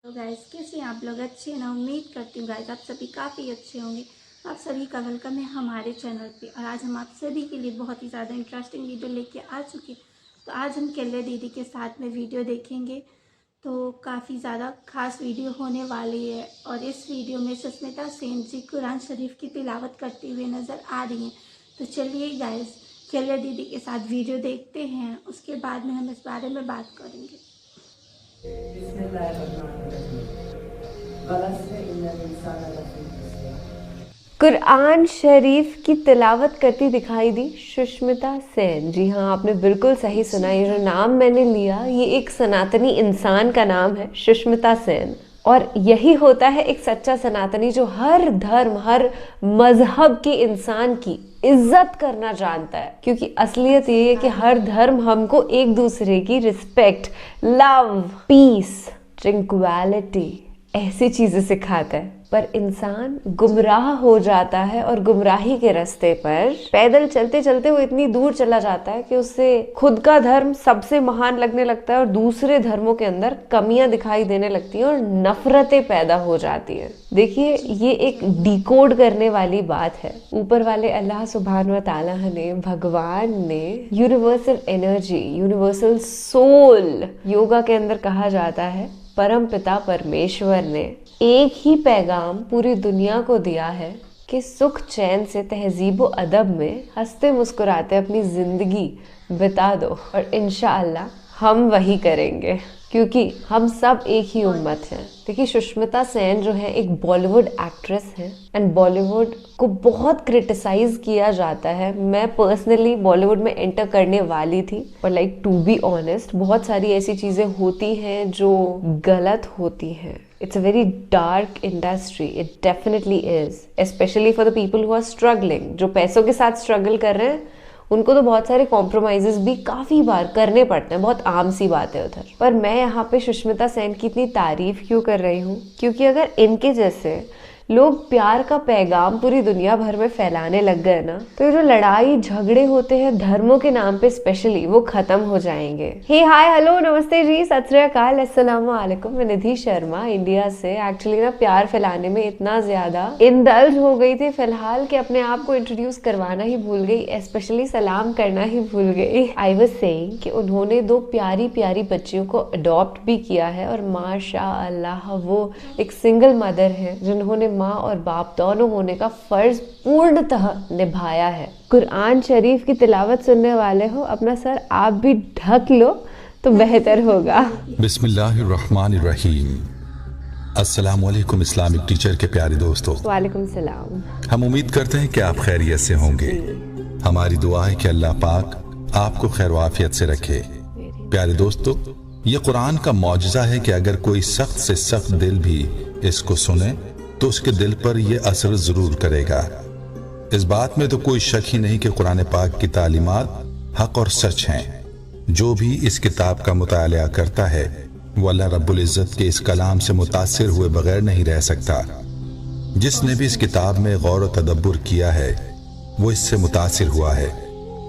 तो गाइस कैसे हैं आप लोग? अच्छे हैं ना? उम्मीद करती हूँ गाइस आप सभी काफ़ी अच्छे होंगे। आप सभी का वेलकम है हमारे चैनल पे। और आज हम आप सभी के लिए बहुत ही ज़्यादा इंटरेस्टिंग वीडियो लेके आ चुके हैं। तो आज हम केले दीदी के साथ में वीडियो देखेंगे। तो काफ़ी ज़्यादा खास वीडियो होने वाली है। और इस वीडियो में सुष्मिता सेन जी कुरान शरीफ की तिलावत करते हुए नज़र आ रही हैं। तो चलिए गाइस केले दीदी के साथ वीडियो देखते हैं, उसके बाद में हम इस बारे में बात करेंगे। कुरान शरीफ की तिलावत करती दिखाई दी सुष्मिता सेन। जी हाँ, आपने बिल्कुल सही सुना। ये जो नाम मैंने लिया ये एक सनातनी इंसान का नाम है, सुष्मिता सेन। और यही होता है एक सच्चा सनातनी जो हर धर्म हर मजहब के इंसान की इज्जत करना जानता है। क्योंकि असलियत ये है कि हर धर्म हमको एक दूसरे की रिस्पेक्ट, लव, पीस, ट्रैंक्विलिटी ऐसी चीजें सिखाता है। पर इंसान गुमराह हो जाता है और गुमराही के रास्ते पर पैदल चलते चलते वो इतनी दूर चला जाता है कि उसे खुद का धर्म सबसे महान लगने लगता है और दूसरे धर्मों के अंदर कमियां दिखाई देने लगती हैं और नफरतें पैदा हो जाती हैं। देखिए, ये एक डिकोड करने वाली बात है। ऊपर वाले अल्लाह सुब्हान व तआला ने, भगवान ने universal energy, universal soul, yoga के अंदर कहा जाता है, परम पिता परमेश्वर ने एक ही पैगाम पूरी दुनिया को दिया है कि सुख चैन से तहजीब व अदब में हंसते मुस्कुराते अपनी जिंदगी बिता दो। और इंशाअल्लाह हम वही करेंगे, क्योंकि हम सब एक ही उम्मत हैं। देखिए, सुष्मिता सेन जो है एक बॉलीवुड एक्ट्रेस है एंड बॉलीवुड को बहुत क्रिटिसाइज किया जाता है। मैं पर्सनली बॉलीवुड में एंटर करने वाली थी, पर लाइक टू बी ऑनेस्ट बहुत सारी ऐसी चीजें होती हैं जो गलत होती हैं। It's a very dark industry. It definitely is, especially for the people who are struggling. जो पैसों के साथ स्ट्रगल कर रहे हैं उनको तो बहुत सारे कॉम्प्रोमाइजेस भी काफ़ी बार करने पड़ते हैं, बहुत आम सी बात है उधर। पर मैं यहाँ पे सुष्मिता सेन की इतनी तारीफ क्यों कर रही हूँ? क्योंकि अगर इनके जैसे लोग प्यार का पैगाम पूरी दुनिया भर में फैलाने लग गए ना, तो ये जो लड़ाई झगड़े होते हैं धर्मों के नाम पे स्पेशली, वो खत्म हो जाएंगे। हे हाय हेलो नमस्ते जी, सत श्री अकाल, अस्सलाम वालेकुम। मैं निधि शर्मा इंडिया से। एक्चुअली ना प्यार फैलाने में इतना ज्यादा इंडल्ज हो गई थी फिलहाल कि अपने आप को इंट्रोड्यूस करवाना ही भूल गई, स्पेशली सलाम करना ही भूल गई। आई वाज सेइंग कि उन्होंने दो प्यारी प्यारी बच्चियों को अडॉप्ट भी किया है और माशा अल्लाह वो एक सिंगल मदर है जिन्होंने माँ और बाप दोनों होने का फर्ज पूर्णतः निभाया है। कुरान शरीफ की तिलावत सुनने वाले हो, अपना सर आप भी ढक लो तो बेहतर होगा। बिस्मिल्लाहिर्रहमानिर्रहीम। अस्सलाम वालेकुम इस्लामिक टीचर के प्यारे दोस्तों। वालेकुम सलाम। हम उम्मीद करते हैं कि आप खैरियत से होंगे। हमारी दुआ है कि अल्लाह पाक आपको खैर वाफियत से रखे। प्यारे दोस्तों, ये कुरान का मौजज़ा है कि अगर कोई सख्त से सख्त दिल भी इसको सुने तो उसके दिल पर यह असर जरूर करेगा। इस बात में तो कोई शक ही नहीं कि कुरान पाक की तालीमात हक और सच हैं। जो भी इस किताब का मुताला करता है वो अल्लाह रब्बुल इज़्ज़त के इस कलाम से मुतासिर हुए बगैर नहीं रह सकता। जिसने भी इस किताब में गौर व तदब्बुर किया है वो इससे मुतासिर हुआ है,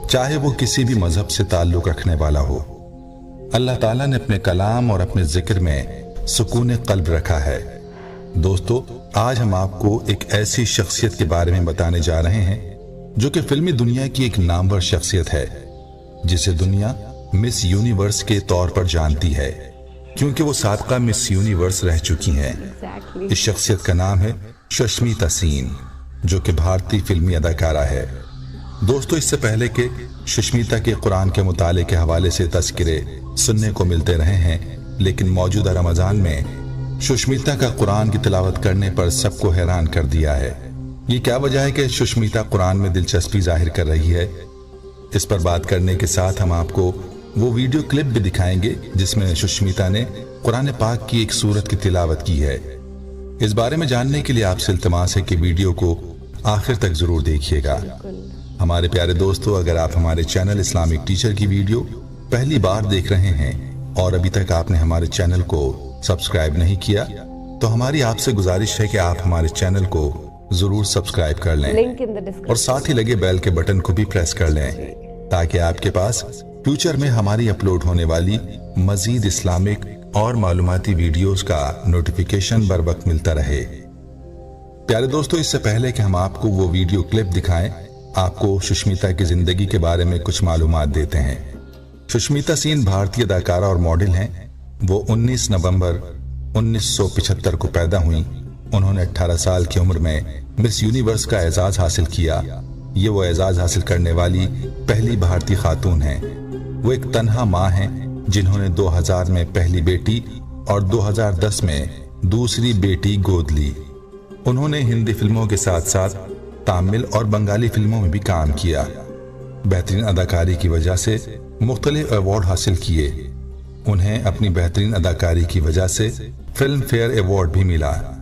चाहे वो किसी भी मजहब से ताल्लुक रखने वाला हो। अल्लाह ताला ने अपने कलाम और अपने जिक्र में सुकून कल्ब रखा है। दोस्तों, आज हम आपको एक ऐसी शख्सियत के बारे में बताने जा रहे हैं जो कि फिल्मी दुनिया की एक नामवर शख्सियत है, जिसे दुनिया मिस यूनिवर्स के तौर पर जानती है, क्योंकि वो साबका मिस यूनिवर्स रह चुकी हैं। इस शख्सियत का नाम है सुष्मिता सेन, जो कि भारतीय फिल्मी अदाकारा है। दोस्तों, इससे पहले कि सुष्मिता के कुरान के मुताले के हवाले से तज़किरे सुनने को मिलते रहे हैं, लेकिन मौजूदा रमजान में सुष्मिता का कुरान की तिलावत करने पर सबको हैरान कर दिया है। ये क्या वजह है कि सुष्मिता कुरान में दिलचस्पी जाहिर कर रही है? इस पर बात करने के साथ हम आपको वो वीडियो क्लिप भी दिखाएंगे जिसमें सुष्मिता ने कुरान पाक की एक सूरत की तिलावत की है। इस बारे में जानने के लिए आपसे इल्तिमास है कि वीडियो को आखिर तक जरूर देखिएगा। हमारे प्यारे दोस्तों, अगर आप हमारे चैनल इस्लामिक टीचर की वीडियो पहली बार देख रहे हैं और अभी तक आपने हमारे चैनल को सब्सक्राइब नहीं किया, तो हमारी आपसे गुजारिश है कि आप हमारे चैनल को जरूर सब्सक्राइब कर लें और साथ ही लगे बेल के बटन को भी प्रेस कर लें, ताकि आपके पास फ्यूचर में हमारी अपलोड होने वाली मजीद इस्लामिक और मालूमाती वीडियोस का नोटिफिकेशन बर वक्त मिलता रहे। प्यारे दोस्तों, इससे पहले कि हम आपको वो वीडियो क्लिप दिखाएं, आपको सुष्मिता की जिंदगी के बारे में कुछ मालूमात देते हैं। सुष्मिता सेन भारतीय अदाकारा और मॉडल हैं। वो 19 नवंबर 1975 को पैदा हुई। उन्होंने 18 साल की उम्र में मिस यूनिवर्स का एजाज हासिल किया। ये वो एजाज हासिल करने वाली पहली भारतीय खातून हैं। वो एक तन्हा माँ हैं जिन्होंने 2000 में पहली बेटी और 2010 में दूसरी बेटी गोद ली। उन्होंने हिंदी फिल्मों के साथ साथ तमिल और बंगाली फिल्मों में भी काम किया। बेहतरीन अदाकारी की वजह से मुख्तलिफ अवार्ड हासिल किए। उन्हें अपनी बेहतरीन अदाकारी की वजह से फिल्म फेयर अवार्ड भी मिला।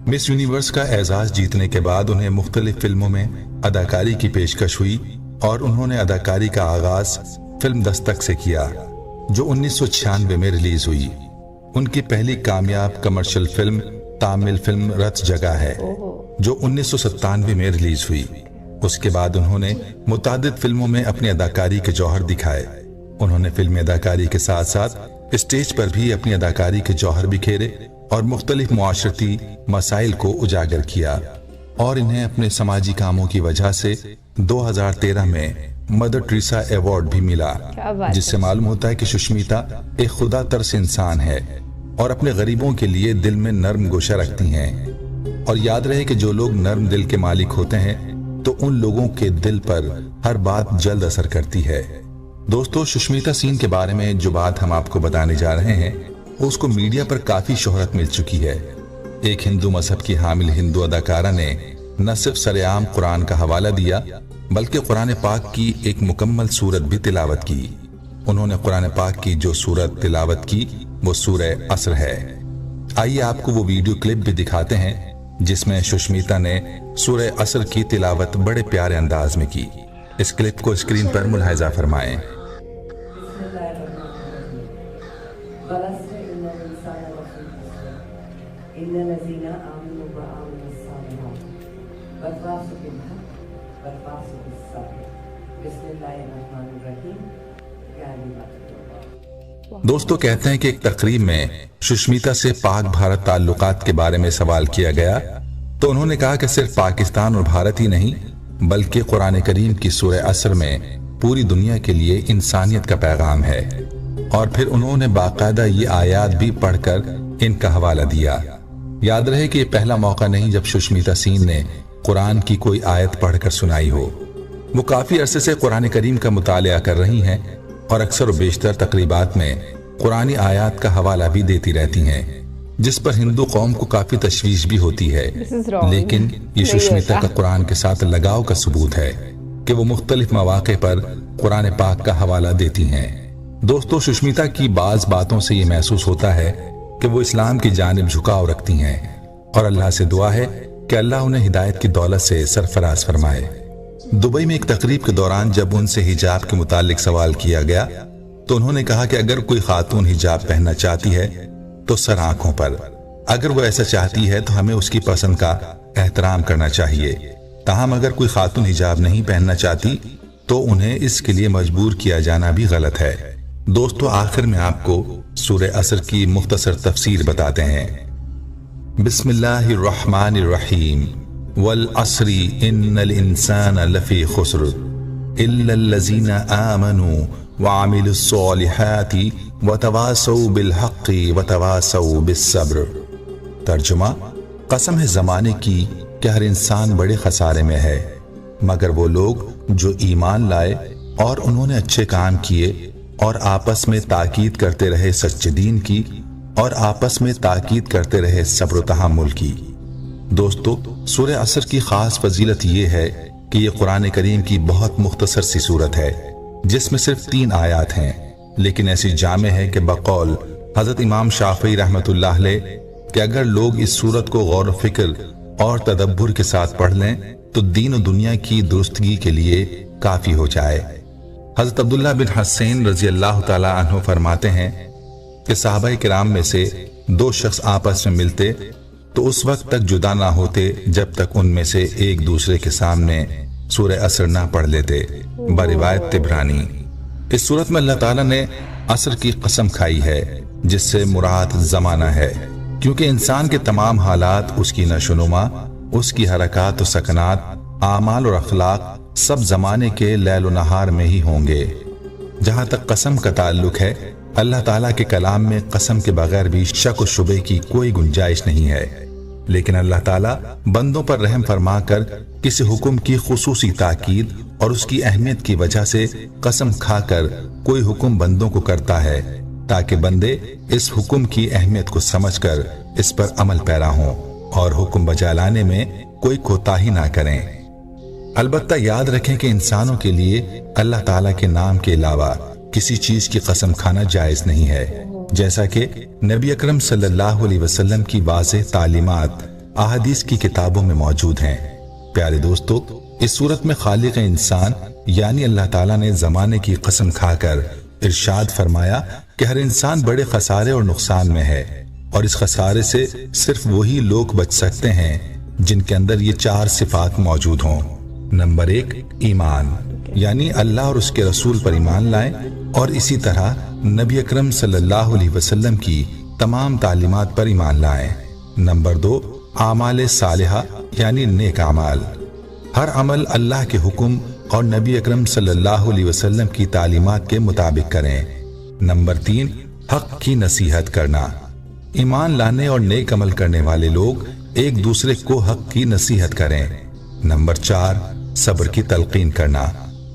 मिस यूनिवर्स का एजाज जीतने के बाद उन्हें मुख्तलिफ फिल्मों में अदाकारी की पेशकश हुई और उन्होंने अदाकारी का आगाज फिल्म दस्तक से किया, जो 1996 में रिलीज हुई। उनकी पहली कामयाब कमर्शियल फिल्म तमिल फिल्म रथ जगह है, जो 1997 में रिलीज हुई। उसके बाद उन्होंने मुतादिद फिल्मों में अपनी अदाकारी के जौहर दिखाए। उन्होंने फिल्मी अदाकारी के साथ साथ स्टेज पर भी अपनी अदाकारी के जौहर बिखेरे और मुख्तलिफ मुआशरती मसाइल को उजागर किया। और इन्हें अपने समाजी कामों की वजह से 2013 में मदर टेरेसा अवार्ड भी मिला, जिससे मालूम होता है कि सुष्मिता एक खुदा तरस इंसान है और अपने गरीबों के लिए दिल में नर्म गोशा रखती हैं। और याद रहे कि जो लोग नर्म दिल के मालिक होते हैं तो उन लोगों के दिल पर हर बात जल्द असर करती है। दोस्तों, सुष्मिता सेन के बारे में जो बात हम आपको बताने जा रहे हैं, उसको मीडिया पर काफी शोहरत मिल चुकी है। एक हिंदू मजहब की हामिल हिंदू अदाकारा ने न सिर्फ सरेआम कुरान का हवाला दिया, बल्कि कुरान पाक की एक मुकम्मल सूरत भी तिलावत की। उन्होंने कुरान पाक की जो सूरत तिलावत की वो सूरह असर है। आइए आपको वो वीडियो क्लिप भी दिखाते हैं जिसमें सुष्मिता ने सूरह असर की तिलावत बड़े प्यारे अंदाज में की। इस क्लिप को स्क्रीन पर मुलाहिजा फरमाएं। दोस्तों, कहते हैं कि एक तकरीब में सुष्मिता से पाक भारत ताल्लुकात के बारे में सवाल किया गया तो उन्होंने कहा कि सिर्फ पाकिस्तान और भारत ही नहीं, बल्कि कुरान करीम की सूरह असर में पूरी दुनिया के लिए इंसानियत का पैगाम है। और फिर उन्होंने बाकायदा ये आयात भी पढ़कर इनका हवाला दिया। याद रहे कि ये पहला मौका नहीं जब सुष्मिता सेन ने कुरान की कोई आयत पढ़कर सुनाई हो। वो काफी अरसे से कुरान करीम का मुतालिया कर रही हैं और अक्सर व बेशतर तकरीबात में कुरानी आयात का हवाला भी देती रहती हैं, जिस पर हिंदू कौम को काफी तशवीश भी होती है। लेकिन ये सुष्मिता का कुरान के साथ लगाव का सबूत है कि वो मुख्तलिफ मौके पर कुरान पाक का हवाला देती हैं। दोस्तों, सुष्मिता की बाज बातों से ये महसूस होता है कि वो इस्लाम की जानिब झुकाव रखती हैं और अल्लाह से दुआ है कि अल्लाह उन्हें हिदायत की दौलत से सरफराज फरमाए। दुबई में एक तकरीब के दौरान जब उनसे हिजाब के मुतालिक सवाल किया गया तो उन्होंने कहा कि अगर कोई खातून हिजाब पहनना चाहती है तो सर आंखों पर, अगर वो ऐसा चाहती है तो हमें उसकी पसंद का एहतराम करना चाहिए। ताहम अगर कोई खातून हिजाब नहीं पहनना चाहती तो उन्हें इसके लिए मजबूर किया जाना भी गलत है। दोस्तों, आखिर में आपको सूरह असर की मुख्तसर तफसीर बताते हैं। बिस्मिल्लाहिर्रहमानिर्रहीम वल अस्री इन्नल इंसाना लफी खुस्र इल्लल्लज़ीना आमनू व अमिलुस्सॉलिहाति व तवासौ बिल हक़्क़ि व तवासौ बिस्सब्र। तर्जुमा, कसम है ज़माने की कि हर इंसान बड़े खसारे में है, मगर वो लोग जो ईमान लाए और उन्होंने अच्छे काम किए और आपस में ताकीद करते रहे सच्चे दीन की और आपस में ताकीद करते रहे सब्र तहम्मुल की। दोस्तों, सूरह असर की खास फजीलत ये है कि ये कुरान करीम की बहुत मुख्तसर सी सूरत है जिसमें सिर्फ 3 आयात हैं, लेकिन ऐसी जामे है कि बकौल हजरत इमाम शाफी रहमतुल्लाह अलैह कि अगर लोग इस सूरत को गौर फिक्र और तदब्बुर के साथ पढ़ लें तो दीन और दुनिया की दुरुस्तगी के लिए काफी हो जाए। हजरत अब्दुल्लाह बिन हसैन रजी अल्लाह ताला अन्हु फरमाते हैं कि सहाबाए किराम में से 2 शख्स आपस में मिलते तो उस वक्त तक जुदा ना होते जब तक उनमें से एक दूसरे के सामने सूरह असर ना पढ़ लेते। बरिवायत तिबरानी। इस सूरत में अल्लाह ताला ने असर की कसम खाई है جس سے مراد زمانہ ہے، کیونکہ انسان کے تمام حالات، اس کی نشوونما، اس کی حرکات و سکنات، اعمال اور اخلاق سب زمانے کے لیل و نہار میں ہی ہوں گے۔ جہاں تک قسم کا تعلق ہے، اللہ تعالیٰ کے کلام میں قسم کے بغیر بھی شک و شبے کی کوئی گنجائش نہیں ہے، لیکن اللہ تعالیٰ بندوں پر رحم فرما کر کسی حکم کی خصوصی تاکید اور اس کی اہمیت کی وجہ سے قسم کھا کر کوئی حکم بندوں کو کرتا ہے تاکہ بندے اس حکم کی اہمیت کو سمجھ کر اس پر عمل پیرا ہوں اور حکم بجا لانے میں کوئی کوتاہی نہ کریں۔ البتہ یاد رکھیں کہ انسانوں کے لیے اللہ تعالیٰ کے نام کے علاوہ کسی چیز کی قسم کھانا جائز نہیں ہے، جیسا کہ نبی اکرم صلی اللہ علیہ وسلم کی واضح تعلیمات احادیث کی کتابوں میں موجود ہیں۔ پیارے دوستو، اس صورت میں خالق انسان یعنی اللہ تعالیٰ نے زمانے کی قسم کھا کر ارشاد فرمایا کہ ہر انسان بڑے خسارے اور نقصان میں ہے، اور اس خسارے سے صرف وہی لوگ بچ سکتے ہیں جن کے اندر یہ 4 صفات موجود ہوں۔ نمبر 1، ایمان، یعنی اللہ اور اس کے رسول پر ایمان لائیں اور اسی طرح نبی اکرم صلی اللہ علیہ وسلم کی تمام تعلیمات پر ایمان لائیں۔ نمبر 2، اعمال صالحہ، یعنی نیک اعمال، ہر عمل اللہ کے حکم اور نبی اکرم صلی اللہ علیہ وسلم کی تعلیمات کے مطابق کریں۔ نمبر 3، حق کی نصیحت کرنا، ایمان لانے اور نیک عمل کرنے والے لوگ ایک دوسرے کو حق کی نصیحت کریں۔ نمبر 4، صبر کی تلقین کرنا،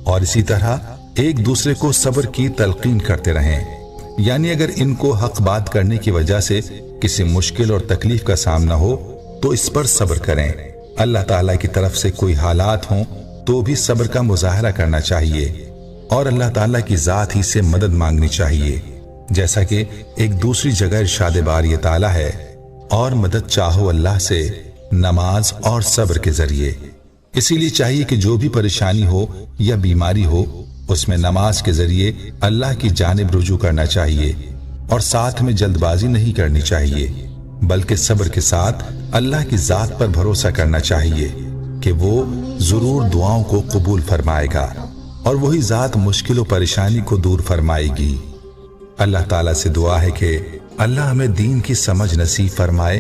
اور اسی طرح ایک دوسرے کو صبر کی تلقین کرتے رہیں، یعنی اگر ان کو حق بات کرنے کی وجہ سے کسی مشکل اور تکلیف کا سامنا ہو تو اس پر صبر کریں۔ اللہ تعالیٰ کی طرف سے کوئی حالات ہوں تو بھی صبر کا مظاہرہ کرنا چاہیے اور اللہ تعالیٰ کی ذات ہی سے مدد مانگنی چاہیے، جیسا کہ ایک دوسری جگہ ارشاد باری تعالیٰ ہے، اور مدد چاہو اللہ سے نماز اور صبر کے ذریعے۔ اسی لیے چاہیے کہ جو بھی پریشانی ہو یا بیماری ہو، اس میں نماز کے ذریعے اللہ کی جانب رجوع کرنا چاہیے، اور ساتھ میں جلد بازی نہیں کرنی چاہیے، بلکہ صبر کے ساتھ اللہ کی ذات پر بھروسہ کرنا چاہیے کہ وہ ضرور دعاؤں کو قبول فرمائے گا، اور وہی ذات مشکل و پریشانی کو دور فرمائے گی۔ اللہ تعالیٰ سے دعا ہے کہ اللہ ہمیں دین کی سمجھ نصیب فرمائے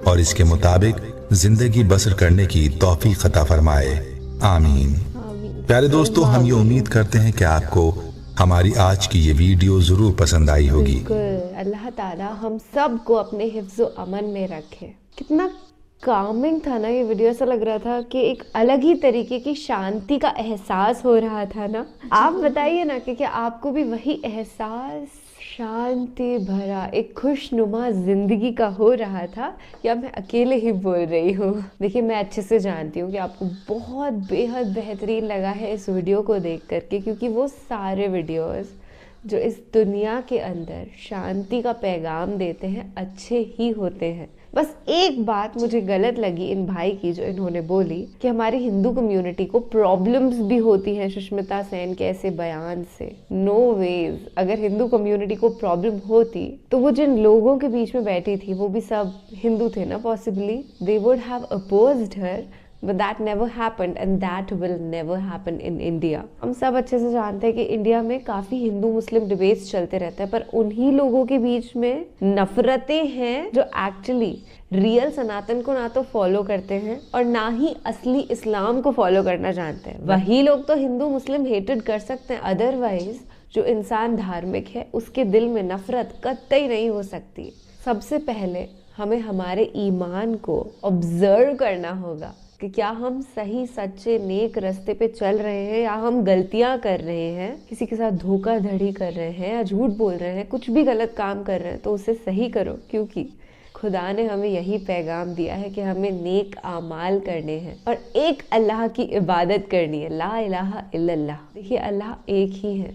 اور اس کے مطابق زندگی بسر کرنے کی توفیق عطا فرمائے، آمین۔ پیارے دوستو، ہم یہ امید کرتے ہیں کہ آپ کو ہماری آج کی یہ ویڈیو ضرور پسند آئی ہوگی۔ بالکل، اللہ تعالیٰ ہم سب کو اپنے حفظ و امن میں رکھے۔ کتنا کامنگ تھا نا یہ ویڈیو، ایسا لگ رہا تھا کہ ایک الگ ہی طریقے کی شانتی کا احساس ہو رہا تھا نا۔ آپ بتائیے نا کہ کیا آپ کو بھی وہی احساس شانتی بھرا ایک خوش نما زندگی کا ہو رہا تھا، یا میں اکیلے ہی بول رہی ہوں؟ دیکھیے، میں اچھے سے جانتی ہوں کہ آپ کو بہت بے حد بہترین لگا ہے اس ویڈیو کو دیکھ کر کے، کیونکہ وہ سارے ویڈیوز جو اس دنیا کے اندر شانتی کا پیغام دیتے ہیں اچھے ہی ہوتے ہیں۔ بس ایک بات مجھے غلط لگی ان بھائی کی جو انہوں نے بولی کہ ہماری ہندو کمیونٹی کو پرابلمز بھی ہوتی ہیں سشمتا سین کے ایسے بیان سے۔ نو ویز، اگر ہندو کمیونٹی کو پرابلم ہوتی تو وہ جن لوگوں کے بیچ میں بیٹھی تھی وہ بھی سب ہندو تھے نا، possibly they would have opposed her, but that never happened and that will never happen in India۔ ہم سب اچھے سے جانتے ہیں کہ انڈیا میں کافی ہندو مسلم ڈیبیٹس چلتے رہتے ہیں، پر انہی لوگوں کے بیچ میں نفرتیں ہیں جو ایکچولی ریئل سناتن کو نہ تو فالو کرتے ہیں اور نہ ہی اصلی اسلام کو فالو کرنا جانتے ہیں۔ وہی لوگ تو ہندو مسلم ہیٹڈ کر سکتے ہیں، ادروائز جو انسان دھارمک ہے اس کے دل میں نفرت قطعی نہیں ہو سکتی۔ سب سے پہلے ہمیں ہمارے ایمان کو آبزرو کرنا ہوگا کہ کیا ہم صحیح سچے نیک راستے پہ چل رہے ہیں یا ہم غلطیاں کر رہے ہیں، کسی کے ساتھ دھوکہ دھڑی کر رہے ہیں یا جھوٹ بول رہے ہیں، کچھ بھی غلط کام کر رہے ہیں تو اسے صحیح کرو، کیونکہ خدا نے ہمیں یہی پیغام دیا ہے کہ ہمیں نیک اعمال کرنے ہیں اور ایک اللہ کی عبادت کرنی ہے، لا الہ الا اللہ۔ دیکھیے، اللہ ایک ہی ہے،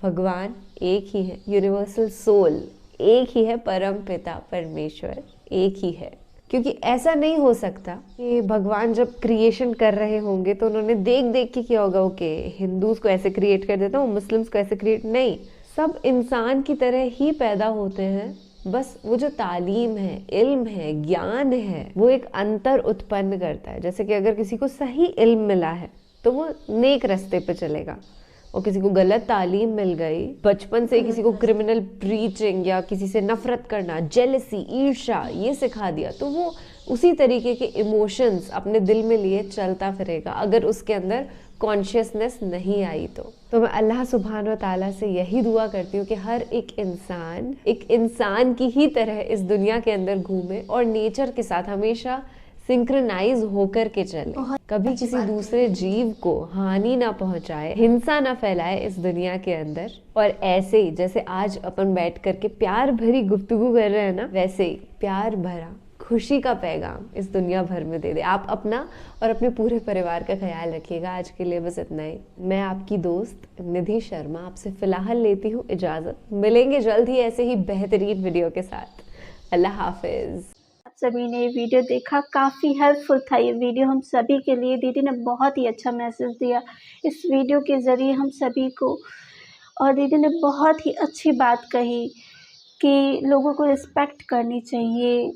بھگوان ایک ہی ہے، یونیورسل سول ایک ہی ہے، پرم پتا پرمیشور ایک ہی ہے۔ کیونکہ ایسا نہیں ہو سکتا کہ بھگوان جب کریشن کر رہے ہوں گے تو انہوں نے دیکھ کے کیا ہوگا کہ ہندوز کو ایسے کریٹ کر دیتا ہوں، مسلمز کو ایسے کریٹ نہیں، سب انسان کی طرح ہی پیدا ہوتے ہیں، بس وہ جو تعلیم ہے، علم ہے، گیان ہے، وہ ایک انتر اتپن کرتا ہے۔ جیسے کہ اگر کسی کو صحیح علم ملا ہے تو وہ نیک راستے پہ چلے گا، और किसी को गलत तालीम मिल गई, बचपन से किसी को क्रिमिनल प्रीचिंग या किसी से नफरत करना, जेलसी, ईर्ष्या ये सिखा दिया, तो वो उसी तरीके के इमोशंस अपने दिल में लिए चलता फिरेगा अगर उसके अंदर कॉन्शियसनेस नहीं आई। तो मैं अल्लाह सुब्हान व ताला से यही दुआ करती हूँ कि हर एक इंसान की ही तरह इस दुनिया के अंदर घूमे और नेचर के साथ हमेशा सिंक्रोनाइज होकर के चले, कभी किसी दूसरे जीव को हानि ना पहुंचाए, हिंसा ना फैलाए इस दुनिया के अंदर। और ऐसे ही जैसे आज अपन बैठ करके प्यार भरी गुफ्तगू कर रहे हैं ना, वैसे ही प्यार भरा खुशी का पैगाम इस दुनिया भर में दे दे। आप अपना और अपने पूरे परिवार का ख्याल रखिएगा। आज के लिए बस इतना ही। मैं आपकी दोस्त निधि शर्मा आपसे फिलहाल लेती हूँ इजाज़त। मिलेंगे जल्द ही ऐसे ही बेहतरीन वीडियो के साथ। अल्लाह हाफिज़। आप सभी ने ये वीडियो देखा, काफ़ी हेल्पफुल था ये वीडियो हम सभी के लिए। दीदी ने बहुत ही अच्छा मैसेज दिया इस वीडियो के ज़रिए हम सभी को, और दीदी ने बहुत ही अच्छी बात कही कि लोगों को रिस्पेक्ट करनी चाहिए,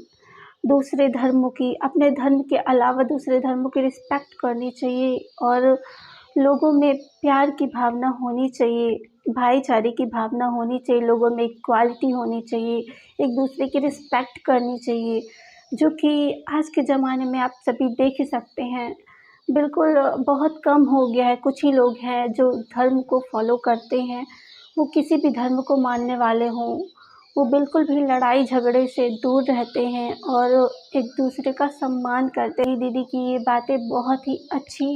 दूसरे धर्मों की, अपने धर्म के अलावा दूसरे धर्मों की रिस्पेक्ट करनी चाहिए, और लोगों में प्यार की भावना होनी चाहिए, भाईचारे की भावना होनी चाहिए, लोगों में इक्वालिटी होनी चाहिए, एक दूसरे की रिस्पेक्ट करनी चाहिए, जो कि आज के ज़माने में आप सभी देख ही सकते हैं बिल्कुल बहुत कम हो गया है। कुछ ही लोग हैं जो धर्म को फॉलो करते हैं, वो किसी भी धर्म को मानने वाले हों, वो बिल्कुल भी लड़ाई झगड़े से दूर रहते हैं और एक दूसरे का सम्मान करते हैं। दीदी की ये बातें बहुत ही अच्छी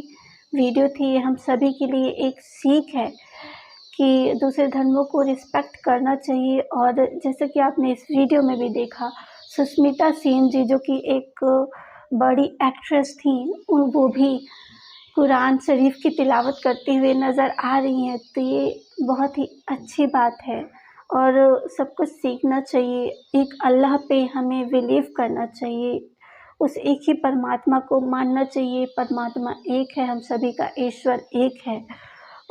वीडियो थी, ये हम सभी के लिए एक सीख है कि दूसरे धर्मों को रिस्पेक्ट करना चाहिए। और जैसे कि आपने इस वीडियो में भी देखा, सुष्मिता सेन जी जो कि एक बड़ी एक्ट्रेस थी, वो भी कुरान शरीफ की तिलावत करते हुए नज़र आ रही हैं, तो ये बहुत ही अच्छी बात है और सबको सीखना चाहिए। एक अल्लाह पे हमें बिलीव करना चाहिए, उस एक ही परमात्मा को मानना चाहिए। परमात्मा एक है, हम सभी का ईश्वर एक है,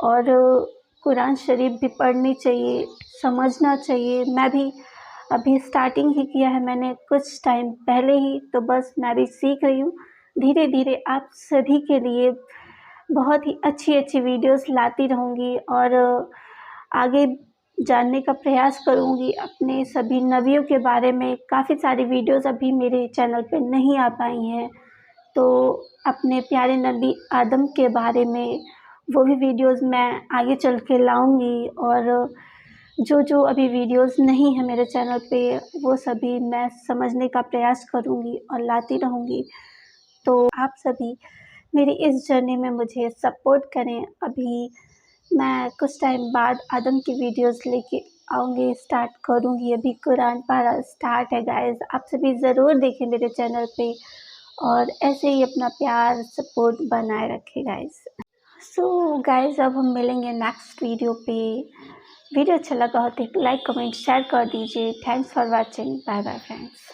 और कुरान शरीफ भी पढ़नी चाहिए, समझना चाहिए। मैं भी अभी स्टार्टिंग ही किया है मैंने कुछ टाइम पहले ही, तो बस मैं भी सीख रही हूँ। धीरे धीरे आप सभी के लिए बहुत ही अच्छी अच्छी वीडियोस लाती रहूँगी और आगे जानने का प्रयास करूँगी अपने सभी नबियों के बारे में। काफ़ी सारी वीडियोस अभी मेरे चैनल पे नहीं आ पाई हैं, तो अपने प्यारे नबी आदम के बारे में वो भी वीडियोस मैं आगे चल के लाऊँगी, और जो अभी वीडियोस नहीं है मेरे चैनल पे वो सभी मैं समझने का प्रयास करूँगी और लाती रहूँगी। तो आप सभी मेरी इस जर्नी में मुझे सपोर्ट करें। अभी मैं कुछ टाइम बाद आदम की वीडियोस लेके आऊँगी, स्टार्ट करूँगी। अभी कुरान पारा स्टार्ट है गाइस, आप सभी ज़रूर देखें मेरे चैनल पे और ऐसे ही अपना प्यार सपोर्ट बनाए रखें गाइस। सो गाइस, अब हम मिलेंगे नेक्स्ट वीडियो पे। वीडियो अच्छा लगा हो तो एक लाइक कमेंट शेयर कर दीजिए। Thanks for watching. Bye bye friends.